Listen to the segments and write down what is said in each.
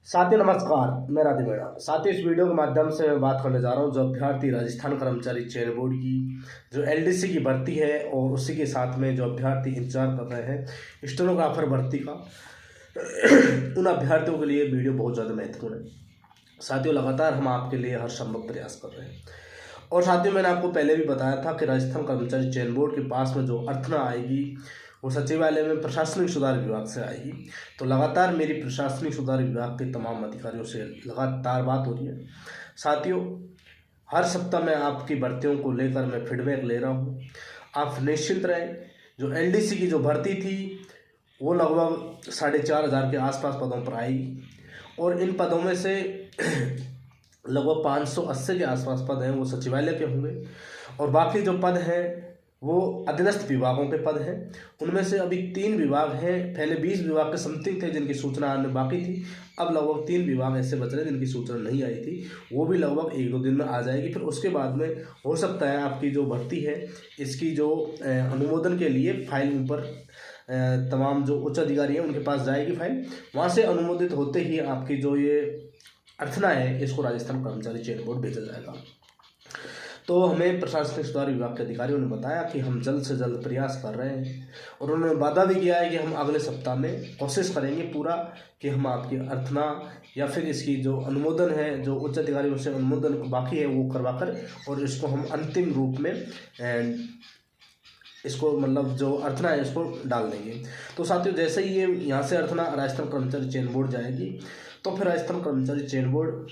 साथियों नमस्कार, मैं राधे मेड़ा। साथियों इस वीडियो के माध्यम से मैं बात करने जा रहा हूं जो अभ्यर्थी राजस्थान कर्मचारी चयन बोर्ड की जो एलडीसी की भर्ती है और उसी के साथ में जो अभ्यर्थी इंतजार कर रहे हैं स्टेनोग्राफर भर्ती का उन अभ्यर्थियों के लिए वीडियो बहुत ज़्यादा महत्वपूर्ण है। साथियों लगातार हम आपके लिए हर संभव प्रयास कर रहे हैं और साथियों मैंने आपको पहले भी बताया था कि राजस्थान कर्मचारी चयन बोर्ड के पास में जो अर्थना आएगी वो सचिवालय में प्रशासनिक सुधार विभाग से आएगी। तो लगातार मेरी प्रशासनिक सुधार विभाग के तमाम अधिकारियों से लगातार बात हो रही है। साथियों हर सप्ताह मैं आपकी भर्तियों को लेकर मैं फीडबैक ले रहा हूँ। आप निश्चिंत रहें। जो एलडीसी की जो भर्ती थी वो लगभग 4,500 के आसपास पदों पर आएगी और इन पदों में से लगभग 580 के आसपास पद हैं वो सचिवालय के होंगे और बाकी जो पद हैं वो अधीनस्थ विभागों के पद हैं। उनमें से अभी 3 विभाग हैं। पहले 20 विभाग के समथिंग थे जिनकी सूचना आने बाकी थी। अब लगभग 3 विभाग ऐसे बच रहे जिनकी सूचना नहीं आई थी, वो भी लगभग 1-2 दिन में आ जाएगी। फिर उसके बाद में हो सकता है आपकी जो भर्ती है इसकी जो अनुमोदन के लिए फाइल ऊपर तमाम जो उच्च अधिकारी हैं उनके पास जाएगी फाइल। वहाँ से अनुमोदित होते ही आपकी जो ये अर्थना है इसको राजस्थान कर्मचारी चयन बोर्ड भेजा जाएगा। तो हमें प्रशासनिक सुधार विभाग के अधिकारियों ने बताया कि हम जल्द से जल्द प्रयास कर रहे हैं और उन्होंने वादा भी किया है कि हम अगले सप्ताह में कोशिश करेंगे पूरा कि हम आपकी अर्थना या फिर इसकी जो अनुमोदन है जो उच्च अधिकारियों से अनुमोदन बाकी है वो करवा कर और इसको हम अंतिम रूप में इसको मतलब जो अर्थना है इसको डाल देंगे। तो साथियों जैसे ही ये यहाँ से अर्थना राजस्थान कर्मचारी चयन बोर्ड जाएगी तो फिर राजस्थान कर्मचारी चयन बोर्ड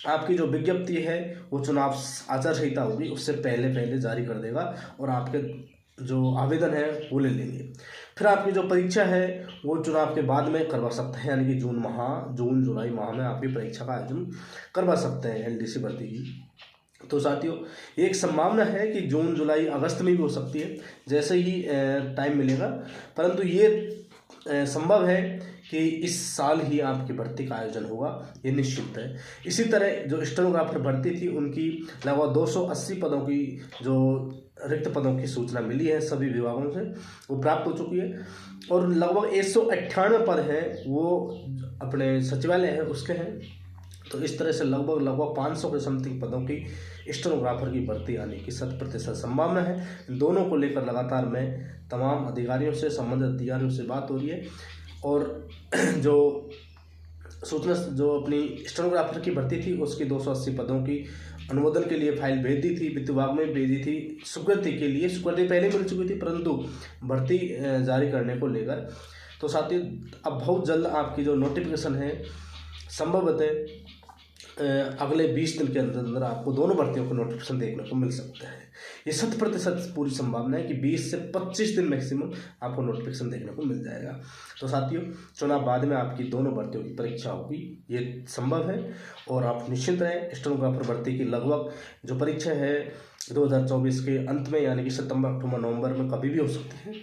आपकी जो विज्ञप्ति है वो चुनाव आचार संहिता होगी उससे पहले जारी कर देगा और आपके जो आवेदन है वो ले लेंगे। फिर आपकी जो परीक्षा है वो चुनाव के बाद में करवा सकते हैं, यानी कि जून जुलाई माह में आपकी परीक्षा का आयोजन करवा सकते हैं एलडीसी भर्ती की। तो साथियों एक संभावना है कि जून जुलाई अगस्त में भी हो सकती है जैसे ही टाइम मिलेगा, परंतु ये संभव है कि इस साल ही आपकी भर्ती का आयोजन होगा, ये निश्चित है। इसी तरह जो स्टेनोग्राफर भर्ती थी उनकी लगभग 280 पदों की जो रिक्त पदों की सूचना मिली है सभी विभागों से वो प्राप्त हो चुकी है और लगभग 198 पद हैं वो अपने सचिवालय है उसके हैं। तो इस तरह से लगभग 500 के समथिंग पदों की स्टेनोग्राफर की भर्ती आने की 100% संभावना है। इन दोनों को लेकर लगातार मैं तमाम अधिकारियों से संबंधित अधिकारियों से बात हो रही है और जो सूचना जो अपनी स्टेनोग्राफर की भर्ती थी उसकी 280 पदों की अनुमोदन के लिए फाइल भेज दी थी, वित्त विभाग में भेजी थी स्वीकृति के लिए। स्वीकृति पहले मिल चुकी थी परंतु भर्ती जारी करने को लेकर। तो साथ ही अब बहुत जल्द आपकी जो नोटिफिकेशन है संभवतः अगले 20 दिन के अंदर आपको दोनों भर्तियों को नोटिफिकेशन देखने को मिल सकता है। ये 100% पूरी संभावना है कि 20 से 25 दिन मैक्सिमम आपको नोटिफिकेशन देखने को मिल जाएगा। तो साथियों चुनाव बाद में आपकी दोनों भर्तियों की परीक्षा होगी, ये संभव है और आप निश्चिंत रहें। स्टेनोग्राफर भर्ती की लगभग जो परीक्षा है 2024 के अंत में यानी कि सितंबर अक्टूबर नवंबर में कभी भी हो सकती है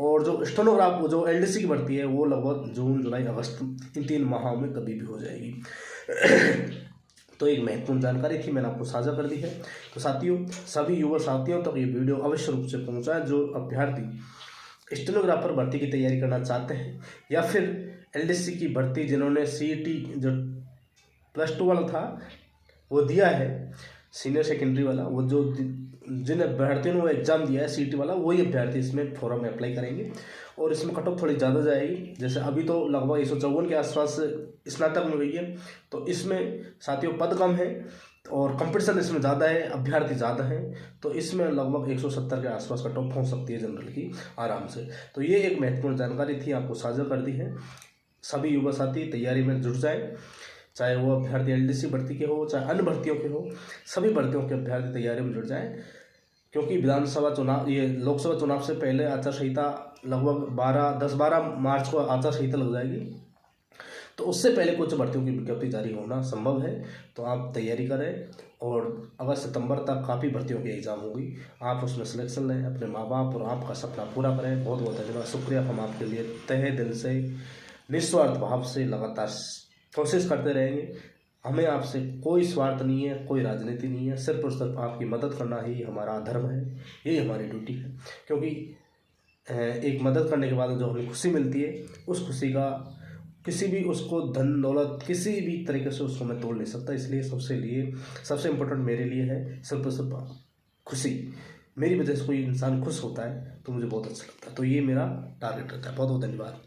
और जो एलडीसी की भर्ती है वो लगभग जून जुलाई अगस्त इन 3 माहों में कभी भी हो जाएगी। तो एक महत्वपूर्ण जानकारी थी मैंने आपको साझा कर दी है। तो साथियों सभी युवा साथियों तक ये वीडियो अवश्य रूप से पहुंचाएं जो अभ्यर्थी स्टेनोग्राफर भर्ती की तैयारी करना चाहते हैं या फिर एलडीसी की भर्ती जिन्होंने सीईटी जो +2 वाला था वो दिया है, सीनियर सेकेंडरी वाला, वो जो जिन अभ्यर्थियों ने वो एग्ज़ाम दिया है सीईटी वाला वही अभ्यर्थी इसमें फॉर्म में अप्लाई करेंगे और इसमें कट ऑफ थोड़ी ज़्यादा जाएगी। जैसे अभी तो लगभग 154 के आसपास स्नातक में गई है, तो इसमें साथियों पद कम है और कंपटीशन इसमें ज़्यादा है, अभ्यर्थी ज़्यादा हैं, तो इसमें लगभग 170 के आसपास कट ऑफ पहुँच सकती है जनरल की आराम से। तो ये एक महत्वपूर्ण जानकारी थी, आपको साझा कर दी है। सभी युवा साथी तैयारी में जुट जाए, चाहे वो अभ्यर्थी एलडीसी भर्ती के हो चाहे अन्य भर्तियों के हो, सभी भर्तियों के अभ्यर्थी तैयारी में जुट जाएं क्योंकि विधानसभा चुनाव ये लोकसभा चुनाव से पहले आचार संहिता लगभग 10-12 मार्च को आचार संहिता लग जाएगी, तो उससे पहले कुछ भर्तियों की विज्ञप्ति जारी होना संभव है। तो आप तैयारी करें और अगस्त सितंबर तक काफ़ी भर्तियों की एग्ज़ाम होगी, आप उसमें सिलेक्शन लें, अपने माँ बाप और आपका सपना पूरा करें। बहुत बहुत धन्यवाद, शुक्रिया। हम आपके लिए तहे दिल से निस्वार्थ भाव से लगातार कोशिश करते रहेंगे। हमें आपसे कोई स्वार्थ नहीं है, कोई राजनीति नहीं है, सिर्फ और सिर्फ आपकी मदद करना ही हमारा धर्म है, यही हमारी ड्यूटी है। क्योंकि एक मदद करने के बाद जो हमें खुशी मिलती है उस खुशी का किसी भी उसको धन दौलत किसी भी तरीके से उसको मैं तोड़ नहीं सकता। इसलिए सबसे इम्पोर्टेंट मेरे लिए है सिर्फ खुशी। मेरी वजह से कोई इंसान खुश होता है तो मुझे बहुत अच्छा लगता है। तो ये मेरा टारगेट रहता है। बहुत बहुत धन्यवाद।